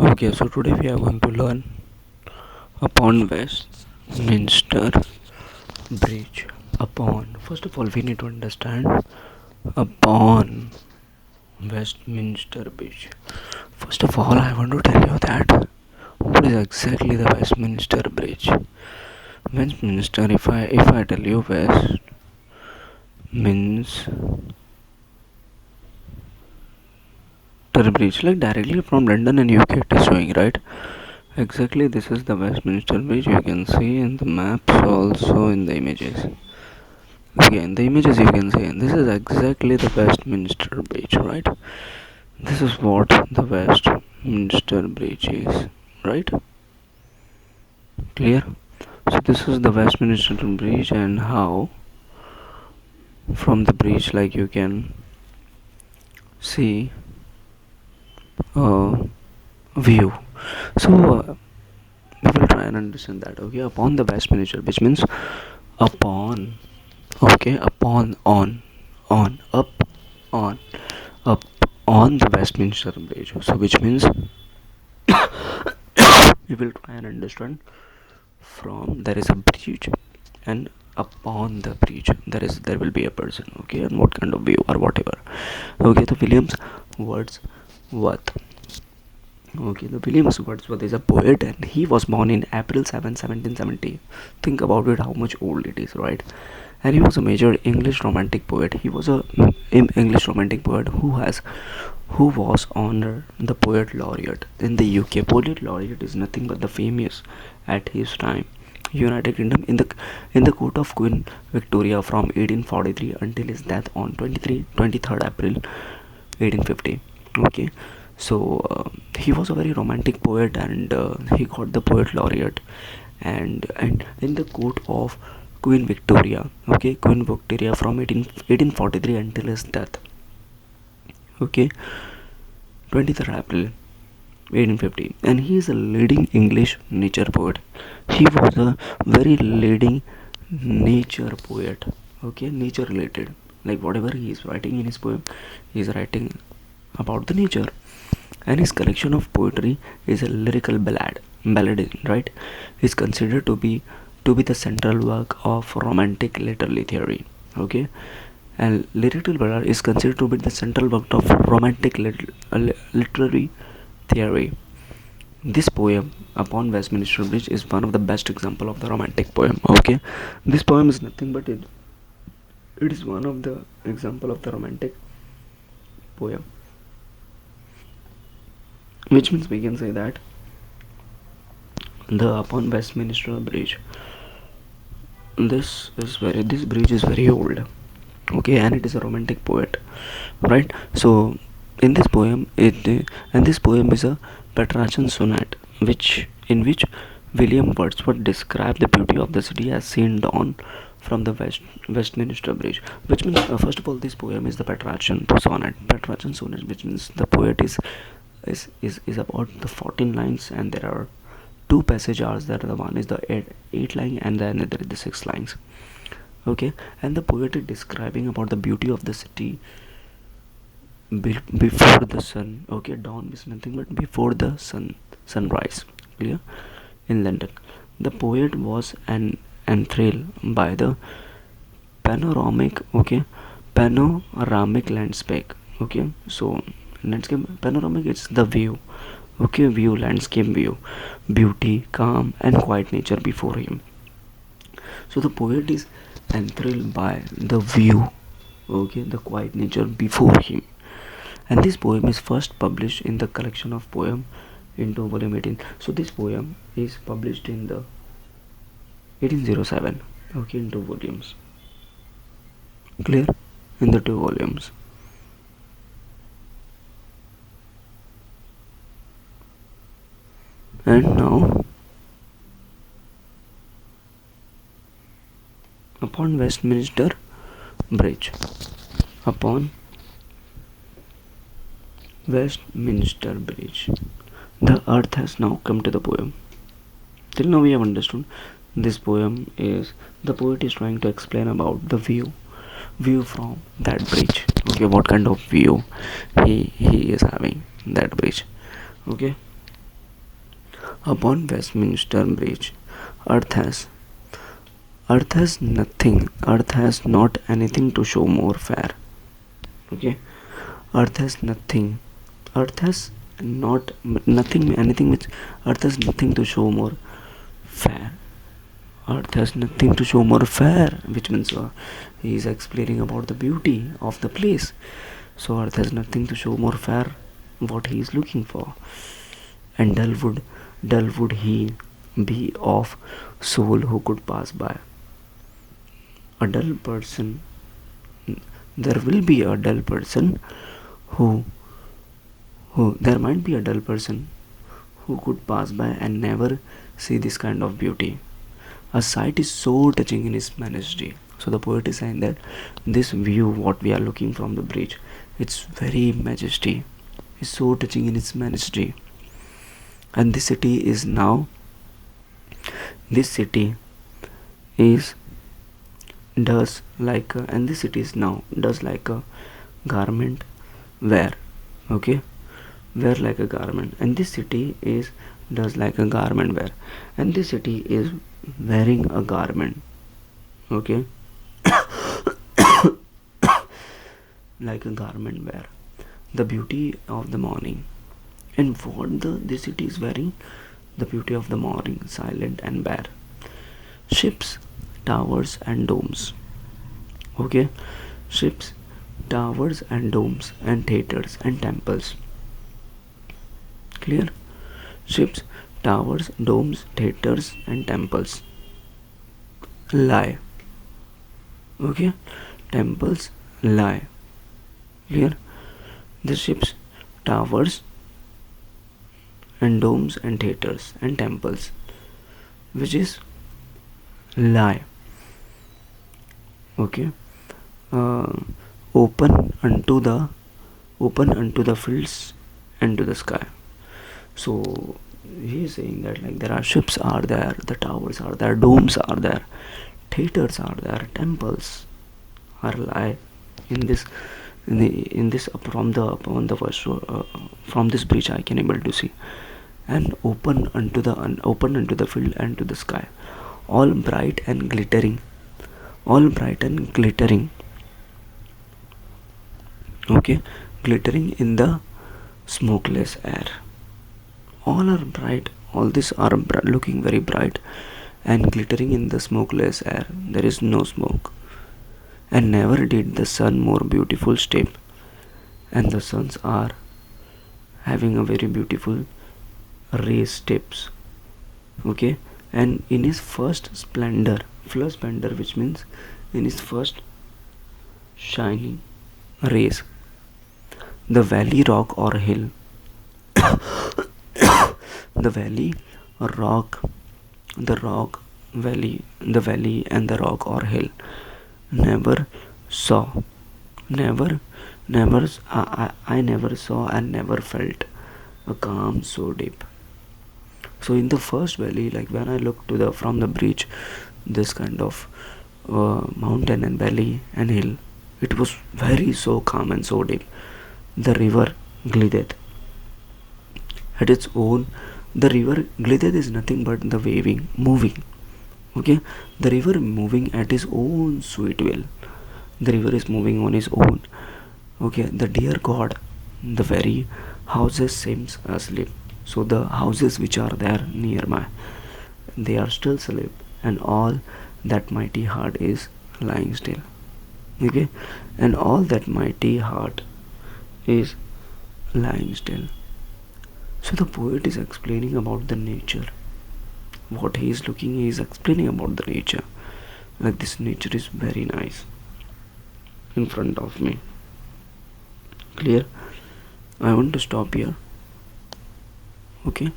Okay, so today we are going to learn upon Westminster Bridge. Upon, first of all, we need to understand upon Westminster Bridge. First of all, I want to tell you that what is exactly the Westminster Bridge. Westminster, if I tell you West means Bridge, like directly from London and UK it is showing, right? Exactly, this is the Westminster Bridge. You can see in the maps, also in the images. Okay, in the images you can see this is exactly the Westminster Bridge, right? This is what the Westminster Bridge is, right? Clear? So this is the Westminster Bridge, and how from the bridge, like you can see a view. So we will try and understand that. Okay, upon the Westminster, which means upon. Okay, upon, on, on, up on the Westminster Bridge. So which means we will try and understand from there is a bridge, and upon the bridge there will be a person. Okay, and what kind of view or whatever. Okay, the Williams Wordsworth. Okay, the Williams Wordsworth is a poet, and he was born in April 7, 1770. Think about it, how much old it is, right? And he was a major English romantic poet. He was a English romantic poet who was honored the poet laureate in the UK. Poet laureate is nothing but the famous at his time United Kingdom in the court of Queen Victoria from 1843 until his death on 23rd April 1850. Okay, so he was a very romantic poet, and he got the poet laureate, and in the court of Queen Victoria. Okay, Queen Victoria from 1843 until his death. Okay, 23rd April 1850, and he is a leading English nature poet. He was a very leading nature poet. Okay, nature related, like whatever he is writing in his poem, he is writing about the nature. And his collection of poetry is a lyrical ballad, right? Is considered to be the central work of romantic literary theory. Okay, and lyrical ballad is considered to be the central work of romantic literary theory. This poem upon Westminster Bridge is one of the best example of the romantic poem. Okay, this poem is nothing but it is one of the example of the romantic poem, which means we can say that the upon Westminster Bridge, this bridge is very old. Okay, and it is a romantic poet, right? So in this poem this poem is a Petrarchan sonnet, which William Wordsworth described the beauty of the city as seen dawn from the Westminster Bridge, which means first of all, this poem is the Petrarchan sonnet, which means the poet is about the 14 lines, and there are two passages. That the one is the 8 line, and then there is the 6 lines. Okay, and the poet is describing about the beauty of the city before the sun. Okay, dawn is nothing but before the sunrise. Clear? In London, the poet was enthralled by the panoramic landscape. Okay, so landscape panoramic is the view. Okay, landscape view, beauty, calm, and quiet nature before him. So the poet is enthralled by the view. Okay, the quiet nature before him. And this poem is first published in the collection of poem into volume 18. So this poem is published in the 1807. Okay, in 2 volumes. Clear? In the 2 volumes. And now upon Westminster Bridge. Upon Westminster Bridge, the earth has now come to the poem. Till now we have understood this poem is the poet is trying to explain about the view from that bridge. Okay, what kind of view he is having that bridge. Okay, Upon Westminster Bridge, Earth has Earth has nothing. Earth has not anything to show more fair. Okay, Earth has nothing. Earth has not nothing anything which Earth has nothing to show more fair. Earth has nothing to show more fair, which means he is explaining about the beauty of the place. So Earth has nothing to show more fair what he is looking for. And dull would he be of soul who could pass by. A dull person, there will be a dull person who there might be a dull person who could pass by and never see this kind of beauty. A sight is so touching in its majesty. So the poet is saying that this view, what we are looking from the bridge, it's very majesty. It's so touching in its majesty. And this city is now does like a garment wear. Okay, wear like a garment, and this city is does like a garment wear, and this city is wearing a garment. Okay, like a garment wear, the beauty of the morning. And what this city is wearing, the beauty of the morning, silent and bare. Ships, towers and domes. Okay, ships, towers and domes, and theaters and temples. Clear? Ships, towers, domes, theaters and temples lie. Okay, temples lie. Clear? The ships, towers and domes and theaters and temples, which is lie. Okay, uh, open unto the fields and to the sky. So he is saying that like there are ships are there, the towers are there, domes are there, theaters are there, temples are lie in this from the first from this bridge I can able to see. And open unto the field and to the sky, all bright and glittering, okay, glittering in the smokeless air. All are bright, all these are looking very bright and glittering in the smokeless air. There is no smoke, and never did the sun more beautiful step. And the suns are having a very beautiful race steps. Okay, and in his first splendor, which means in his first shining rays, the valley, rock or hill, the valley or rock, the valley and the rock or hill never saw, never I never saw and never felt a calm so deep. So in the first valley, like when I look to the from the bridge, this kind of mountain and valley and hill, it was very so calm and so deep. The river glided at its own. The river glided is nothing but the moving. Okay, the river moving at his own sweet will. The river is moving on his own. Okay, the dear God, the very houses seems asleep. So the houses which are there near my, they are still asleep, and all that mighty heart is lying still. Okay, and all that mighty heart is lying still. So the poet is explaining about the nature. What he is looking, he is explaining about the nature. Like this nature is very nice in front of me. Clear? I want to stop here. Okay.